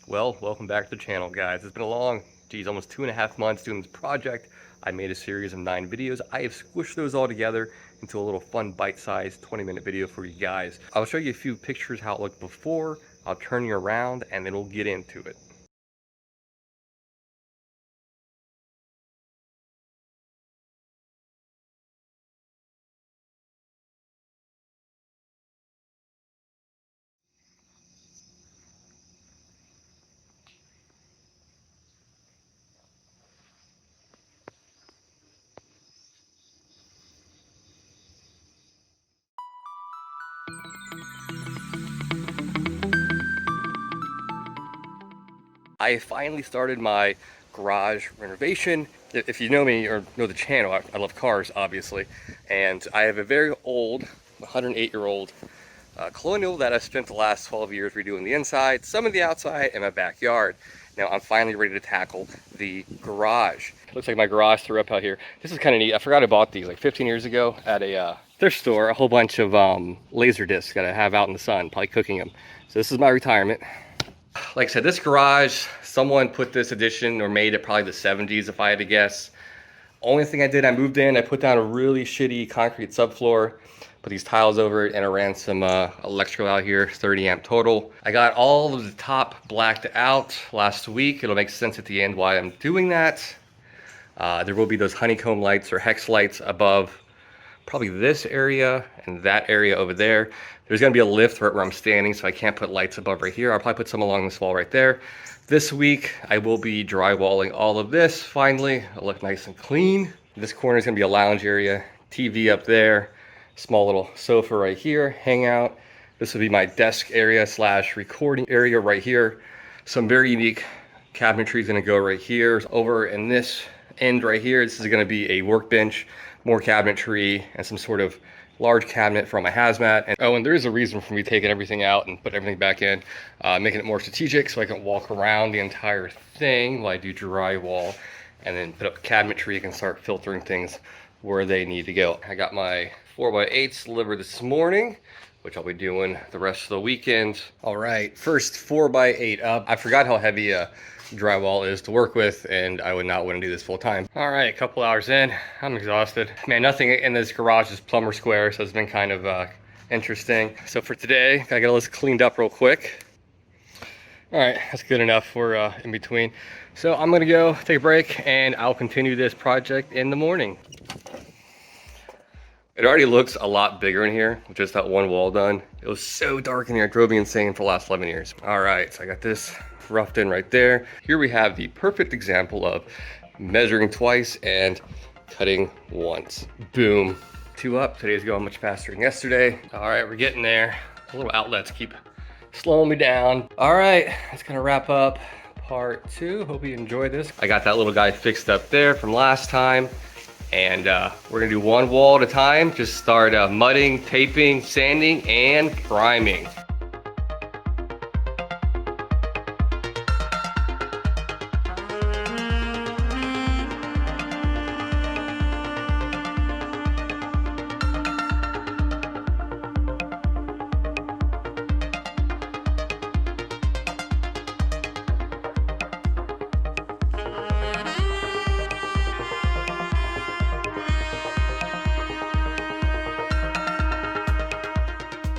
Well, welcome back to the channel, guys. It's been a long, almost 2.5 months doing this project. I made a series of 9 videos. I have squished those all together into a little fun bite-sized 20-minute video for you guys. I'll show you a few pictures how it looked before, I'll turn you around, and then we'll get into it. I finally started my garage renovation. If you know me or know the channel, I love cars, obviously. And I have a very old, 108-year-old Colonial that I've spent the last 12 years redoing the inside, some of the outside, and my backyard. Now I'm finally ready to tackle the garage. Looks like my garage threw up out here. This is kind of neat. I forgot I bought these like 15 years ago at a thrift store. A whole bunch of laser discs that I have out in the sun, probably cooking them. So this is my retirement. Like I said, this garage, someone put this addition or made it probably the 70s if I had to guess. Only thing I did, I moved in, I put down a really shitty concrete subfloor, put these tiles over it, and I ran some electrical out here, 30 amp total. I got all of the top blacked out last week. It'll make sense at the end why I'm doing that. There will be those honeycomb lights or hex lights above probably this area and that area over there. There's gonna be a lift right where I'm standing, so I can't put lights above right here. I'll probably put some along this wall right there. This week, I will be drywalling all of this, finally. It'll look nice and clean. This corner is gonna be a lounge area, TV up there, small little sofa right here, hangout. This will be my desk area slash recording area right here. Some very unique cabinetry is gonna go right here. Over in this end right here, this is gonna be a workbench, more cabinetry, and some sort of large cabinet for my hazmat. And there is a reason for me taking everything out and put everything back in, making it more strategic so I can walk around the entire thing while I do drywall, and then put up cabinetry. You can start filtering things where they need to go. I got my 4x8s delivered this morning, which I'll be doing the rest of the weekend. All right, first 4x8 up. I forgot how heavy drywall is to work with, and I would not want to do this full time. All right, a couple hours in, I'm exhausted. Man, nothing in this garage is plumber square, so it's been kind of interesting. So for today, gotta get all this cleaned up real quick. All right, that's good enough. We're in between. So I'm gonna go take a break, and I'll continue this project in the morning. It already looks a lot bigger in here with just that one wall done. It was so dark in here, it drove me insane for the last 11 years. All right, so I got this roughed in right there. Here we have the perfect example of measuring twice and cutting once. Boom. 2 up. Today's going much faster than yesterday. All right, we're getting there. The little outlets keep slowing me down. All right, that's gonna wrap up part 2. Hope you enjoyed this. I got that little guy fixed up there from last time. And we're gonna do one wall at a time. Just start mudding, taping, sanding, and priming.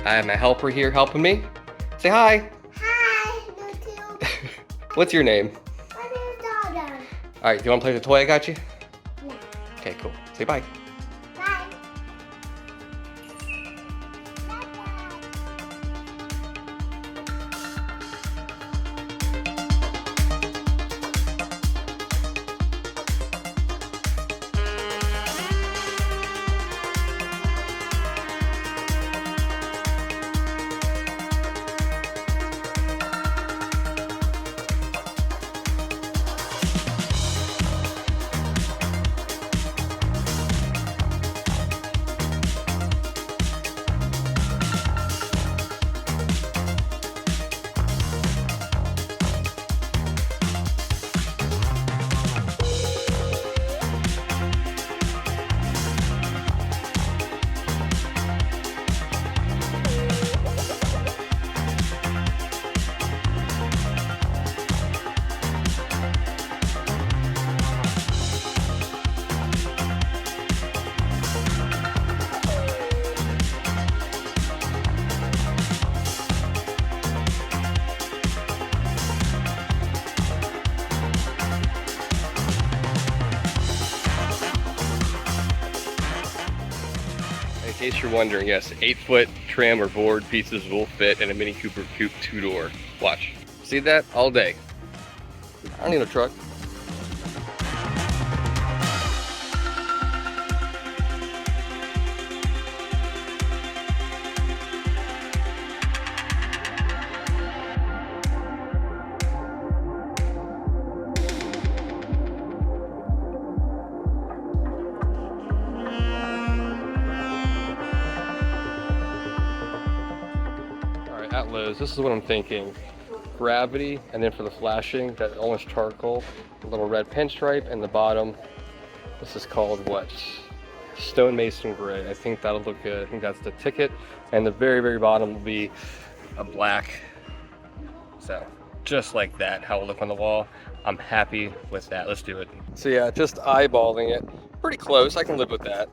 I have my helper here helping me. Say hi. Hi, YouTube. What's your name? My name is Dada. All right, do you want to play the toy I got you? Yeah. Okay, cool. Say bye. Bye. case you're wondering, yes, 8-foot trim or board pieces will fit in a Mini Cooper Coupe 2-door. Watch. See that? All day. I don't need a truck. At Lowe's, this is what I'm thinking. Gravity, and then for the flashing, that orange charcoal, a little red pinstripe, and the bottom, this is called what? Stonemason gray. I think that'll look good. I think that's the ticket. And the very, very bottom will be a black. So, just like that, how it'll look on the wall. I'm happy with that. Let's do it. So yeah, just eyeballing it. Pretty close, I can live with that.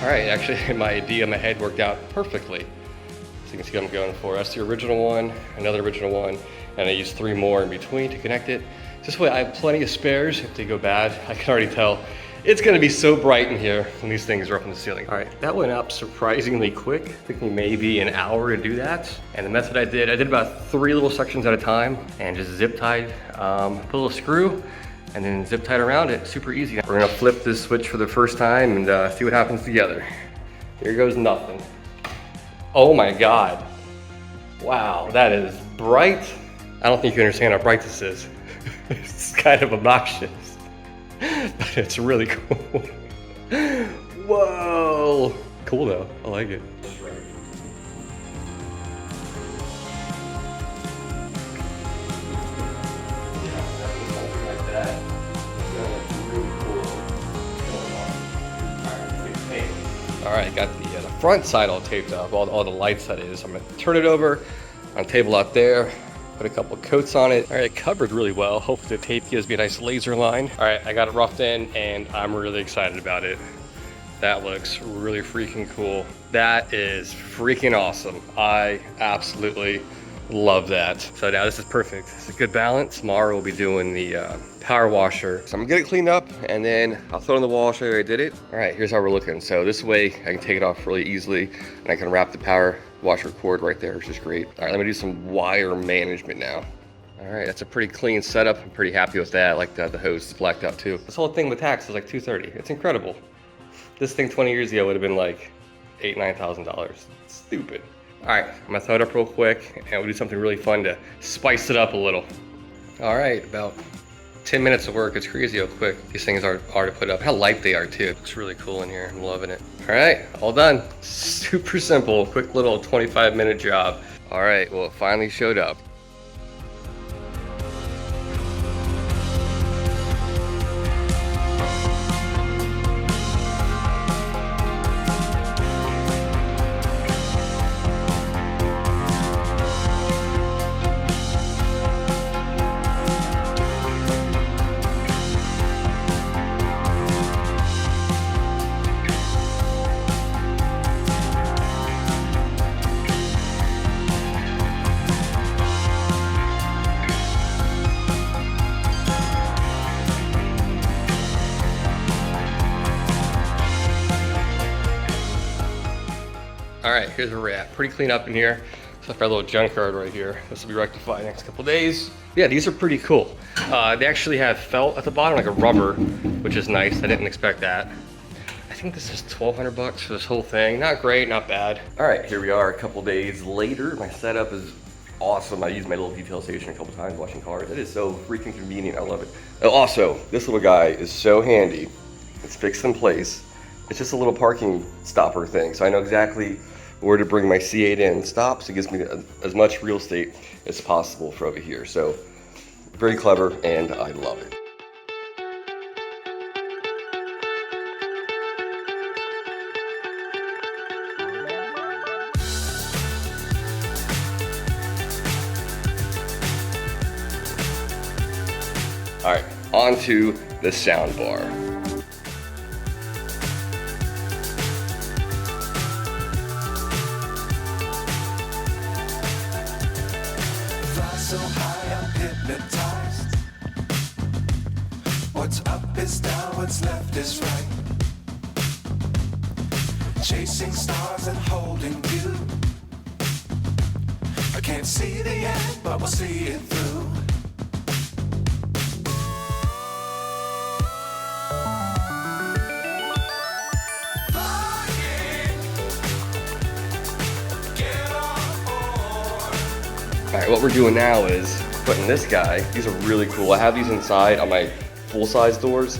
All right, actually my idea in my head worked out perfectly. So you can see what I'm going for. That's the original one, another original one, and I used 3 more in between to connect it. This way I have plenty of spares if they go bad. I can already tell it's gonna be so bright in here when these things are up in the ceiling. All right, that went up surprisingly quick. It took me maybe an hour to do that. And the method I did about 3 little sections at a time and just zip tied, put a little screw, and then zip tied around it, super easy. We're gonna flip this switch for the first time and see what happens together. Here goes nothing. Oh my God. Wow, that is bright. I don't think you understand how bright this is. It's kind of obnoxious, but it's really cool. Whoa. Cool though, I like it. All right, got the front side all taped up, all the lights that is. I'm gonna turn it over on a table out there, put a couple coats on it. All right, it covered really well. Hopefully the tape gives me a nice laser line. All right, I got it roughed in and I'm really excited about it. That looks really freaking cool. That is freaking awesome. I absolutely Love that. So now this is perfect. It's a good balance. Tomorrow we'll be doing the power washer. So I'm gonna get it cleaned up and then I'll throw it on the wall, show you I did it. All right, here's how we're looking. So this way I can take it off really easily and I can wrap the power washer cord right there, which is great. All right, let me do some wire management now. All right, that's a pretty clean setup. I'm pretty happy with that. I like the hose is blacked out too. This whole thing with tax is like $230. It's incredible. This thing 20 years ago would have been like $8,000, $9,000. Stupid. All right, I'm gonna throw it up real quick and we'll do something really fun to spice it up a little. All right, about 10 minutes of work. It's crazy how quick these things are to put up. How light they are too. Looks really cool in here. I'm loving it. All right, all done. Super simple, quick little 25-minute job. All right, well, it finally showed up. All right, here's where we're at. Pretty clean up in here. Except for our little junkyard right here. This will be rectified next couple days. Yeah, these are pretty cool. They actually have felt at the bottom, like a rubber, which is nice. I didn't expect that. I think this is 1,200 bucks for this whole thing. Not great, not bad. All right, here we are a couple days later. My setup is awesome. I used my little detail station a couple times watching cars. It is so freaking convenient. I love it. Also, this little guy is so handy. It's fixed in place. It's just a little parking stopper thing. So I know exactly where to bring my C8 in. Stops, it gives me as much real estate as possible for over here. So very clever and I love it. All right, on to the sound bar. So high, I'm hypnotized. What's up is down, what's left is right. Chasing stars and holding you. I can't see the end, but we'll see it through. All right, what we're doing now is putting this guy, these are really cool. I have these inside on my full-size doors.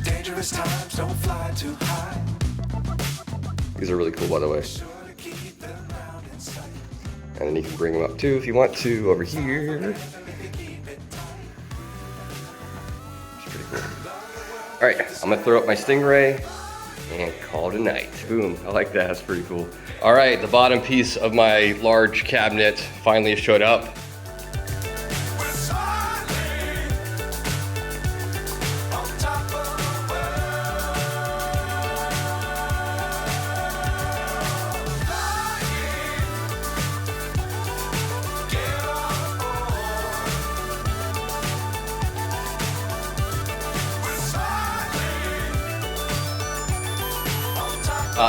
Dangerous times, don't fly too high. These are really cool, by the way. And then you can bring them up too if you want to over here. All right, I'm gonna throw up my Stingray and call it a night. Boom, I like that, that's pretty cool. All right, the bottom piece of my large cabinet finally showed up.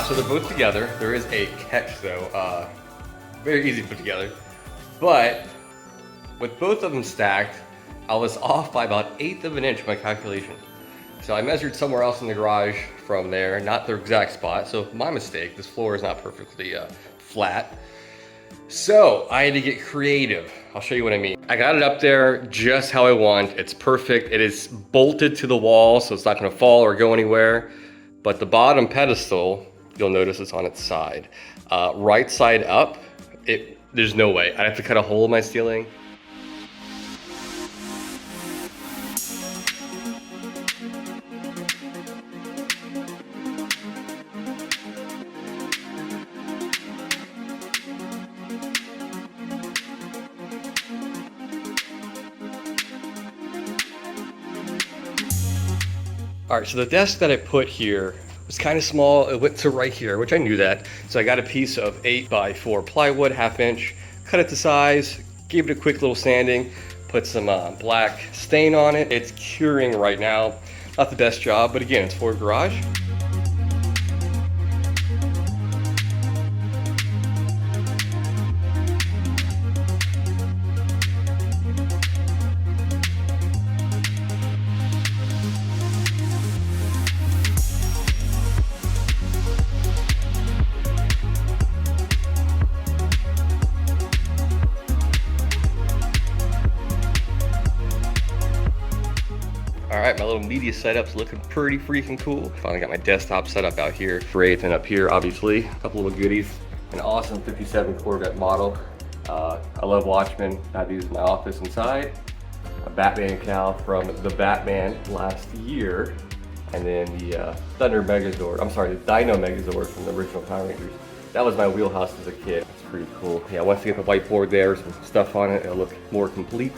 So they're both together. There is a catch though, very easy to put together. But with both of them stacked, I was off by about 1/8 of an inch my calculation. So I measured somewhere else in the garage from there, not the exact spot. So my mistake, this floor is not perfectly flat. So I had to get creative. I'll show you what I mean. I got it up there just how I want. It's perfect. It is bolted to the wall, so it's not gonna fall or go anywhere. But the bottom pedestal, you'll notice it's on its side. Right side up, there's no way. I'd have to cut a hole in my ceiling. All right, so the desk that I put here was kind of small. It went to right here, which I knew that. So I got a piece of 8x4 plywood, 1/2 inch, cut it to size, gave it a quick little sanding, put some black stain on it. It's curing right now. Not the best job, but again, it's for a garage. All right, my little media setup's looking pretty freaking cool. Finally got my desktop set up out here. Great, and up here, obviously, a couple little goodies. An awesome 57 Corvette model. I love Watchmen. I have these in my office inside. A Batman cowl from the Batman last year. And then the Thunder Megazord, I'm sorry, the Dino Megazord from the original Power Rangers. That was my wheelhouse as a kid. It's pretty cool. Yeah, once I get the whiteboard there, some stuff on it, it'll look more complete.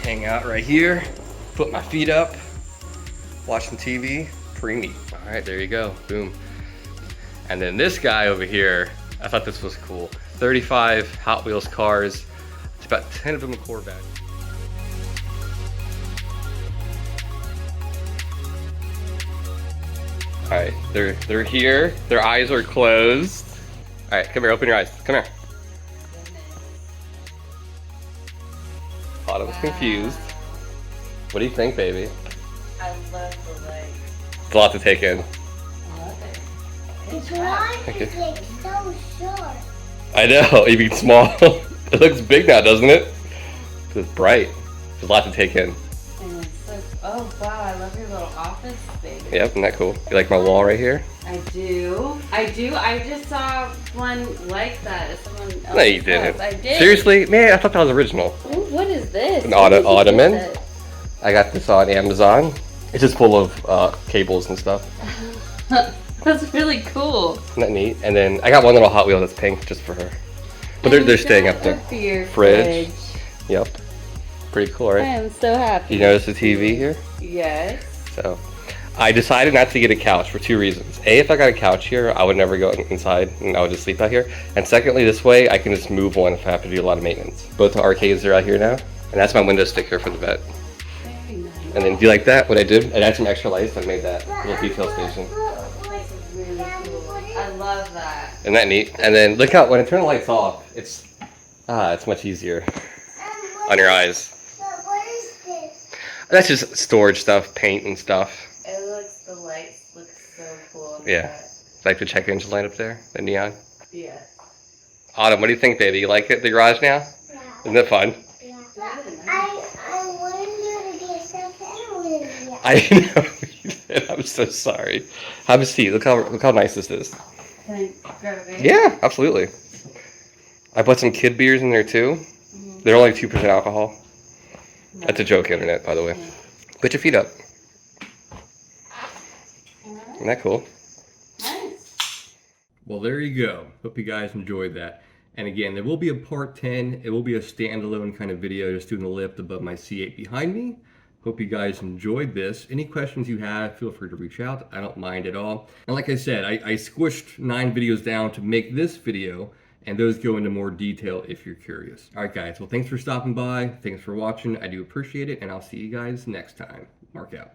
Hang out right here, put my feet up, watch some TV, pretty neat. All right, there you go, boom. And then this guy over here, I thought this was cool. 35 Hot Wheels cars, it's about 10 of them a Corvette. All right, they're here, their eyes are closed. All right, come here, open your eyes, come here. Autumn's confused. What do you think, baby? I love the legs. It's a lot to take in. I love it. The garage is like so short. I know, you mean small. It looks big now, doesn't it? It's bright. There's a lot to take in. And it's so, oh wow, I love your little office space. Yep, isn't that cool? You like my wall right here? I do. I just saw one like that at someone else's No, you didn't. house. I did. Seriously? Man, I thought that was original. Ooh, what is this? An Where did you ottoman. get this? I got this on Amazon. It's just full of cables and stuff. That's really cool. Isn't that neat? And then I got one little Hot Wheel that's pink just for her. But And they're you staying got up there. one for your Fridge. Yep. Pretty cool, I right? am so happy. You notice the TV here? Yes. So I decided not to get a couch for 2 reasons. A, if I got a couch here, I would never go inside and I would just sleep out here. And secondly, this way I can just move one if I have to do a lot of maintenance. Both the arcades are out here now. And that's my window sticker for the vet. Very nice. And then do you like that? What I did? I added some extra lights. I made that little detail station. This is really cool. I love that. Isn't that neat? And then look how, when I turn the lights off, it's much easier on your eyes. What is this? That's just storage stuff, paint and stuff. The lights look so cool. Yeah. Like the check engine light up there, the neon. Yeah. Autumn, what do you think, baby? You like it, the garage now? Yeah. Isn't it fun? Yeah. I wanted you to get stuff anyway. I know. I'm so sorry. Have a seat. Look how nice this is. Can I grab a beer? Yeah, absolutely. I put some kid beers in there too. Mhm. They're only 2% alcohol. That's a joke, internet, by the way. Put your feet up. Isn't that cool? Nice. Well, there you go. Hope you guys enjoyed that. And again, there will be a part 10. It will be a standalone kind of video, just doing the lift above my C8 behind me. Hope you guys enjoyed this. Any questions you have, feel free to reach out. I don't mind at all. And like I said, I squished 9 videos down to make this video, and those go into more detail if you're curious. All right, guys. Well, thanks for stopping by. Thanks for watching. I do appreciate it, and I'll see you guys next time. Mark out.